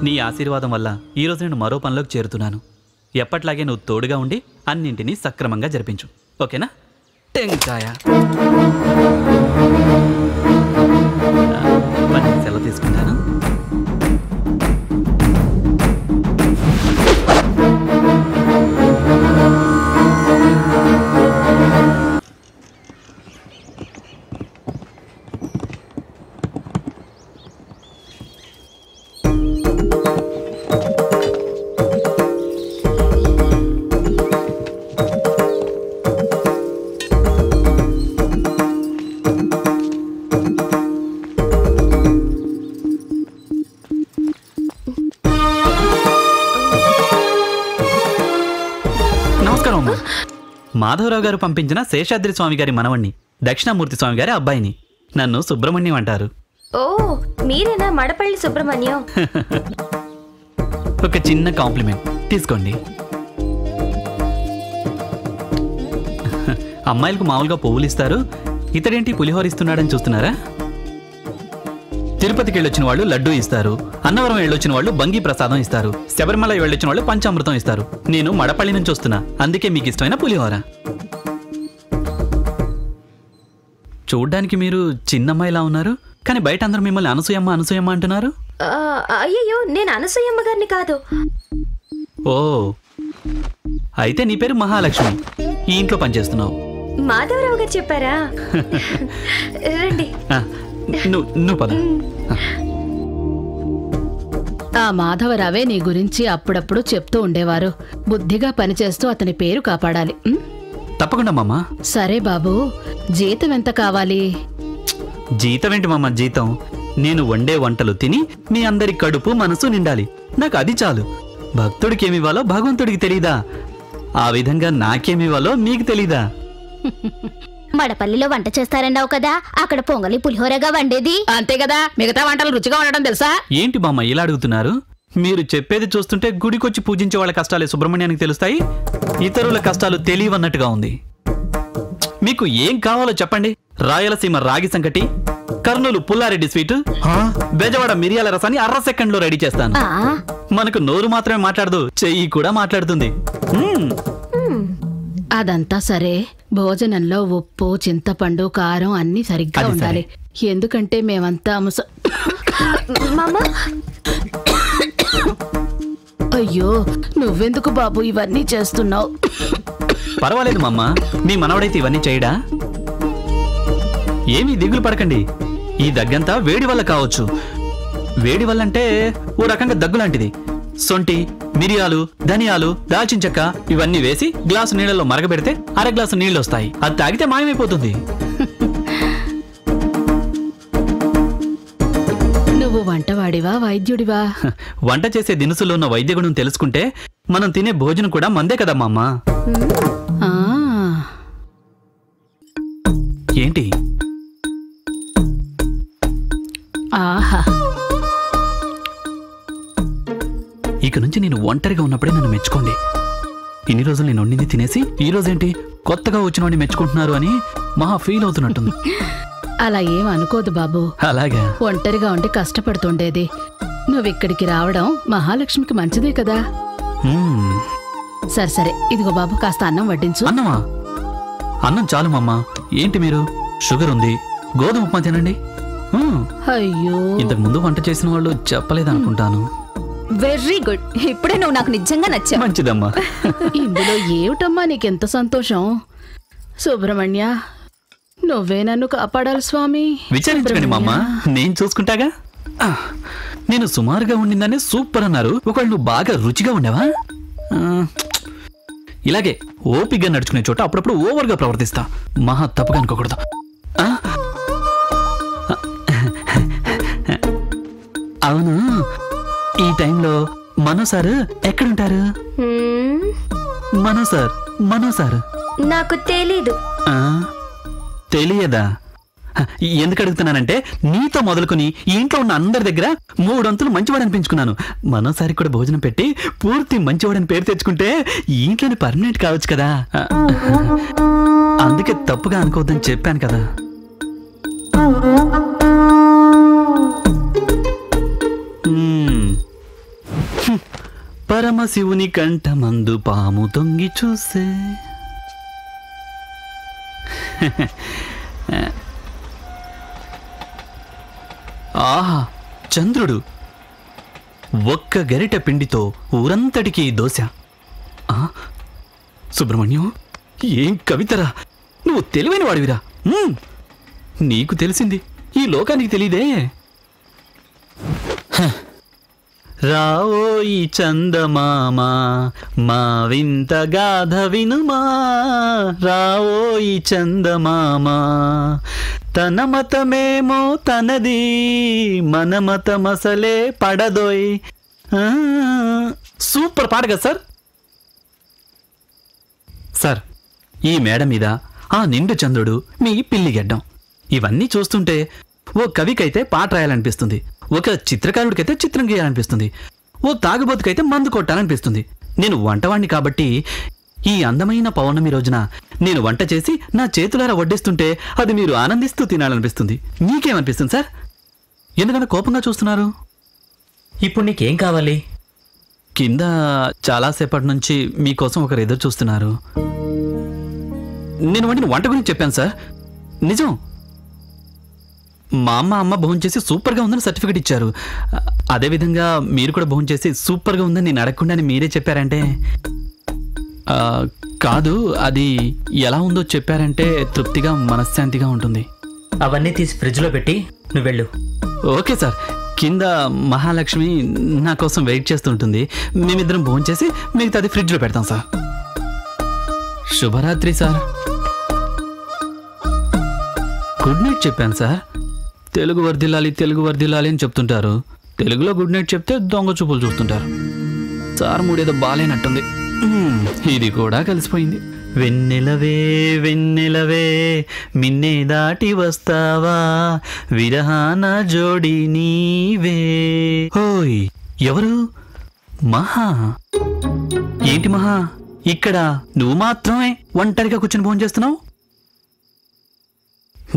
నీ ఆశీర్వాదం వల్ల ఈరోజు నేను మరో పనిలోకి చేరుతున్నాను. ఎప్పట్లాగే నువ్వు తోడుగా ఉండి అన్నింటినీ సక్రమంగా జరిపించు, ఓకేనా? టెంకాయ సెలవు తీసుకుంటాను. మాధవరావు గారు పంపించిన శేషాద్రి స్వామి గారి మనవణ్ణి, దక్షిణామూర్తి స్వామి గారి అబ్బాయిని. నన్ను సుబ్రహ్మణ్యం అంటారు. ఓ, మీరేనా మడపల్లి సుబ్రహ్మణ్యం? ఒక చిన్న కాంప్లిమెంట్ తీసుకోండి. అమ్మాయిలకు మామూలుగా పువ్వులు ఇస్తారు, ఇతడేంటి పులిహోర ఇస్తున్నాడని చూస్తున్నారా? తిరుపతికి వెళ్ళొచ్చిన వాళ్ళు లడ్డూ ఇస్తారు, అన్నవరం వెళ్ళొచ్చిన వాళ్ళు బంగి ప్రసాదం ఇస్తారు, శబరిమల వెళ్ళొచ్చిన వాళ్ళు పంచామృతం ఇస్తారు. నేను మడపల్లి నుంచి వస్తున్నా, అందుకే మీకు ఇష్టమైన పులిహోర. చూడ్డానికి మీరు చిన్నమ్మాయిలా ఉన్నారు, కానీ బయట అందరూ మిమ్మల్ని అనసూయమ్మ అనసూయమ్మ అంటున్నారు. అయ్యయ్యో, నేను అనసూయమ్మ గారిని కాదు. ఓ, అయితే నీ పేరు మహాలక్ష్మి, ఈ ఇంట్లో పనిచేస్తున్నావు. మాధవరావు గారు చెప్పారా? రండి. నువ్వు పద. ఆ మాధవరావే నీ గురించి అప్పుడప్పుడు చెప్తూ ఉండేవారు. బుద్ధిగా పనిచేస్తూ అతని పేరు కాపాడాలి. తప్పకుండా మామ. సరే బాబు, జీతం ఎంత కావాలి? జీతం ఏంటి మామ జీతం? నేను వండే వంటలు తిని మీ అందరి కడుపు మనసు నిండాలి, నాకు అది చాలు. భక్తుడికి ఏమివ్వాలో భగవంతుడికి తెలీదా? ఆ విధంగా నాకేమివ్వాలో మీకు తెలీదా? మడపల్లిలో వంట చేస్తారన్నావు కదా, అక్కడ పొంగలి పులిహోరగా వండేది అంతే కదా, మిగతా వంటలు రుచిగా ఉండడం తెలుసా? ఏంటి బామ్మ ఇలా అడుగుతున్నారు? మీరు చెప్పేది చూస్తుంటే గుడికొచ్చి పూజించే వాళ్ళ కష్టాలే సుబ్రహ్మణ్యానికి తెలుస్తాయి, ఇతరుల కష్టాలు తెలియవన్నట్టుగా ఉంది. మీకు ఏం కావాలో చెప్పండి. రాయలసీమ రాగి సంకటి, కర్నూలు పుల్లారెడ్డి స్వీట్, బెజవాడ మిరియాల రసాన్ని 1/2 సెకండ్లో రెడీ చేస్తాను. మనకు నోరు మాత్రమే మాట్లాడదు, చెయ్యి కూడా మాట్లాడుతుంది. అదంతా సరే, భోజనంలో ఉప్పు, చింతపండు, కారం అన్నీ సరిగ్గా ఉండాలి. ఎందుకంటే మేమంతా అయ్యో, నువ్వెందుకు బాబు ఇవన్నీ చేస్తున్నావు? పర్వాలేదు మమ్మ, మీ మనవడైతే ఇవన్నీ చేయడా? ఏమీ దిగులు పడకండి, ఈ దగ్గంతా వేడి వల్ల కావచ్చు. వేడి వల్ల అంటే ఓ రకంగా దగ్గు లాంటిది. సొంటి, మిరియాలు, ధనియాలు, దాల్చిన చెక్క ఇవన్నీ వేసి గ్లాసు నీళ్ళలో మరగబెడితే 1/2 గ్లాసు నీళ్ళు వస్తాయి. అది తాగితే మాయమైపోతుంది. నువ్వు వంటవాడివా వైద్యుడివా? వంట చేసే దినుసుల్లో ఉన్న వైద్య గుణం తెలుసుకుంటే మనం తినే భోజనం కూడా మందే కదా మా అమ్మ. ఏంటి? ఆహా, ఇక నుంచి నేను ఒంటరిగా ఉన్నప్పుడే నన్ను మెచ్చుకోండి. ఇన్ని రోజులు నేను వండింది తినేసి ఈ రోజేంటి కొత్తగా వచ్చిన వాడిని మెచ్చుకుంటున్నారు అని మహా ఫీల్ అవుతున్నట్టుంది. అలా ఏం అనుకోదు బాబు. అలాగా? ఒంటరిగా ఉండి కష్టపడుతుండేది, నువ్విక్కడికి రావడం మహాలక్ష్మికి మంచిదే కదా. సరే సరే, ఇదిగో బాబు, కాస్త అన్నం వడ్డించు. అన్నమా? అన్నం చాలు మమ్మ. ఏంటి మీరు, షుగర్ ఉంది, గోధుమ ఉప్మా తినండి. అయ్యో, ఇంతకు ముందు వంట చేసిన వాళ్ళు చెప్పలేదనుకుంటాను. వెరీ గుడ్, ఇప్పుడే నువ్వు నాకు నిజంగా నచ్చావు. మంచిదమ్మా. ఇందులో ఏమిటమ్మా నీకెంత సంతోషం? సుబ్రహ్మణ్య, నువ్వే నన్ను కాపాడాలి స్వామి. విచారించకండి మామ, నేను చూసుకుంటాగా. నేను సుమారుగా ఉండిందని సూపర్ అన్నారు, ఒకవేళ నువ్వు బాగా రుచిగా ఉండేవా? ఇలాగే ఓపిగ్గా నడుచుకునే చోట అప్పుడప్పుడు ఓవర్గా ప్రవర్తిస్తా, మహా తప్పుగా అనుకోకూడదు. అవును, ఈ టైంలో మనో సార్ ఎక్కడుంటారు? మనో సార్ నాకు తెలీదు. తెలియదా? ఎందుకు అడుగుతున్నానంటే నీతో మొదలుకొని ఈ ఇంట్లో ఉన్న అందరి దగ్గర 3 వంతులు మంచివాడు అనిపించుకున్నాను. మనోసారి కూడా భోజనం పెట్టి పూర్తి మంచివాడని పేరు తెచ్చుకుంటే ఈ ఇంట్లోని పర్మనెంట్ కావచ్చు కదా. అందుకే తప్పుగా అనుకోవద్దని చెప్పాను కదా. పరమశివుని కంఠమందు పాము తొంగి చూసే. ఆహా, చంద్రుడు ఒక్క గరిట పిండితో ఊరంతటికీ దోశ. సుబ్రహ్మణ్యం, ఏం కవితరా! నువ్వు తెలివైన వాడివిరా. నీకు తెలిసింది, ఈ లోకానికి తెలీదే. రావోయి చందమామ మా వింత గాథ వినుమా, రావోయి చందమామ తన మతమేమో తనది, మన మతమసలే పడదోయ్. సూపర్ పాట కదా సార్. సార్, ఈ మేడ మీద ఆ నిండు చంద్రుడు, మీ పిల్లిగెడ్డం, ఇవన్నీ చూస్తుంటే ఓ కవికైతే పాట రాయాలనిపిస్తుంది, ఒక చిత్రకారుడికైతే చిత్రం గీయాలనిపిస్తుంది, ఓ తాగుబోతుకైతే మందు కొట్టాలనిపిస్తుంది. నేను వంటవాణ్ణి కాబట్టి ఈ అందమైన పౌర్ణమి రోజున నేను వంట చేసి నా చేతులారా వడ్డిస్తుంటే అది మీరు ఆనందిస్తూ తినాలనిపిస్తుంది. మీకేమనిపిస్తుంది సార్? ఎందుకన్నా కోపంగా చూస్తున్నారు? ఇప్పుడు నీకేం కావాలి? కింద చాలాసేపటి నుంచి మీకోసం ఒకరు ఎదురు చూస్తున్నారు. నేను వండిన వంట గురించి చెప్పాను సార్, నిజం. మా అమ్మ భోంచేసి సూపర్గా ఉందని సర్టిఫికెట్ ఇచ్చారు. అదేవిధంగా మీరు కూడా భోంచేసి సూపర్గా ఉందని నేను అడగకుండానే మీరే చెప్పారంటే. కాదు, అది ఎలా ఉందో చెప్పారంటే తృప్తిగా మనశ్శాంతిగా ఉంటుంది. అవన్నీ తీసి ఫ్రిడ్జ్లో పెట్టి నువ్వు వెళ్ళు. Okay sir. కింద మహాలక్ష్మి నా కోసం వెయిట్ చేస్తుంటుంది. మేమిద్దరం భోంచేసి మిగతాది ఫ్రిడ్జ్లో పెడతాం సార్. శుభరాత్రి సార్. గుడ్ నైట్ చెప్పాను సార్. తెలుగు వర్ధిల్లాలి, తెలుగు వర్ధిల్లాలి అని చెప్తుంటారు. తెలుగులో గుడ్ నైట్ చెప్తే దొంగ చూపులు చూస్తుంటారు. సార్ మూడేదో బాలేనట్టుంది. ఇది కూడా కలిసిపోయింది. వెన్నెలవే వెన్నెలవే మిన్నే దాటి వస్తావా, విరహాన జోడి నీవే. ఓయ్, ఎవరు? మహా. ఏంటి మహా, ఇక్కడ నువ్వు మాత్రమే ఒంటరిగా కూర్చొని భోజనం చేస్తున్నావు?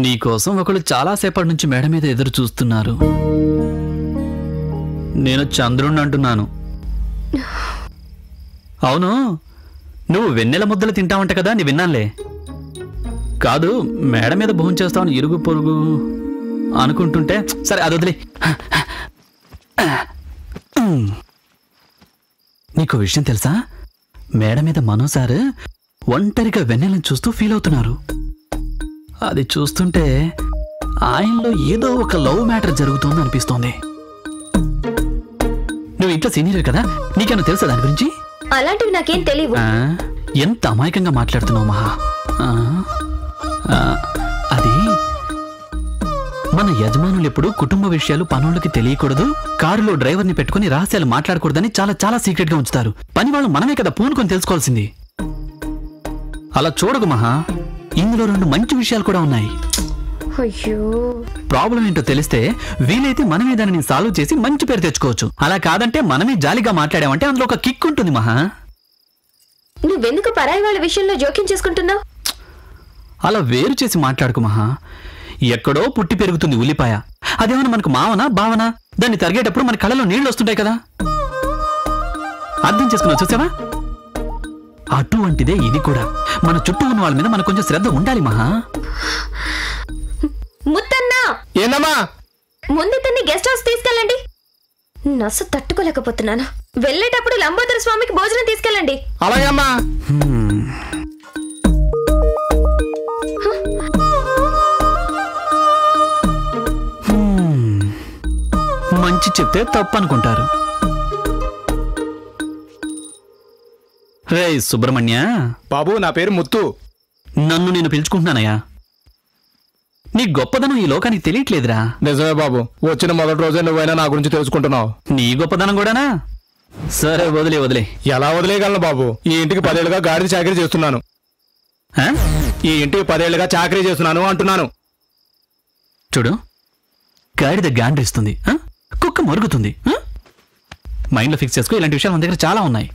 నీకోసం ఒకళ్ళు చాలాసేపటి నుంచి మేడ మీద ఎదురు చూస్తున్నారు. నేను చంద్రుణ్ణి అంటున్నాను. అవును, నువ్వు వెన్నెల ముద్దలు తింటావంట కదా, నీ విన్నానులే. కాదు, మేడ మీద భోజనం చేస్తావని ఇరుగు పొరుగు అనుకుంటుంటే. సరే, అది వదిలే. నీకు విషయం తెలుసా? మేడ మీద మనోసారు ఒంటరిగా వెన్నెలను చూస్తూ ఫీల్ అవుతున్నారు. అది చూస్తుంటే ఆయనలో ఏదో ఒక లవ్ మ్యాటర్ జరుగుతోంది అనిపిస్తోంది. నువ్వు ఇంట్లో సీనియర్ కదా, నీకేమో తెలుసా దాని గురించి? అలాంటివి నాకేం తెలియవు. ఎంత అమాయకంగా మాట్లాడుతున్నావు మహా. అది మన యజమానులు ఎప్పుడు కుటుంబ విషయాలు పనులకి తెలియకూడదు, కారులో డ్రైవర్ని పెట్టుకుని రహస్యాలు మాట్లాడకూడదని చాలా చాలా సీక్రెట్ గా ఉంచుతారు. పని వాళ్ళు మనమే కదా పూనుకొని తెలుసుకోవాల్సింది. అలా చూడకు మహా, ఇందులో 2 మంచి విషయాలు కూడా ఉన్నాయి. అయ్యో, ప్రాబ్లం ఏంటో తెలిస్తే వీలైతే మనమే దానిని సాల్వ్ చేసి మంచి పేరు తెచ్చుకోవచ్చు. అలా కాదంటే మనమే జాలిగా మాట్లాడామంటే అందులో ఒక కిక్ ఉంటుంది మహా. నువ్వెందుకు పరాయి వాళ్ళ విషయంలో జోక్యం చేసుకుంటున్నావు? అలా వేరు చేసి మాట్లాడుకు మహా. ఎక్కడో పుట్టి పెరుగుతుంది ఉల్లిపాయ, అదేమన్నా మనకు మావనా బావనా? దాన్ని తరిగేటప్పుడు మన కళ్ళలో నీళ్లు వస్తుంటాయి కదా. అర్థం చేసుకున్నావు చూసావా? అటువంటిదే ఇది కూడా. మన చుట్టూ ఉన్న వాళ్ళ మీద మనకు కొంచెం శ్రద్ధ ఉండాలి మహా. ముత్తన్నా, ఏందమ్మా? ముందు తన్ని గెస్ట్ హౌస్ తీసుకెళ్ళండి. నస్సు తట్టుకోలేకపోతున్నాను. వెళ్ళేటప్పుడు లంబోదర స్వామికి భోజనం తీసుకెళ్ళండి. అలాగే అమ్మా. మంచి చెప్తే తప్పు అనుకుంటారు. రే సుబ్రహ్మణ్య. బాబు, నా పేరు ముత్తు. నన్ను నేను పిలుచుకుంటున్నానయ్యా. నీ గొప్పదనం ఈ లోకానికి తెలియట్లేదురా. నిజమే బాబు, వచ్చిన మొదటి రోజే నువ్వైనా నా గురించి తెలుసుకుంటున్నావు. నీ గొప్పదనం కూడానా? సరే, వదిలే. ఎలా వదిలేయగలను బాబు? ఈ ఇంటికి 10 ఏళ్లుగా గాడిద చాకరీ చేస్తున్నాను. ఈ ఇంటికి 10 ఏళ్లుగా చాకరీ చేస్తున్నాను అంటున్నాను. చూడు, గాడిద గాండ్రిస్తుంది, కుక్క మరుగుతుంది. మైండ్లో ఫిక్స్ చేసుకో. ఇలాంటి విషయాలు మన దగ్గర చాలా ఉన్నాయి.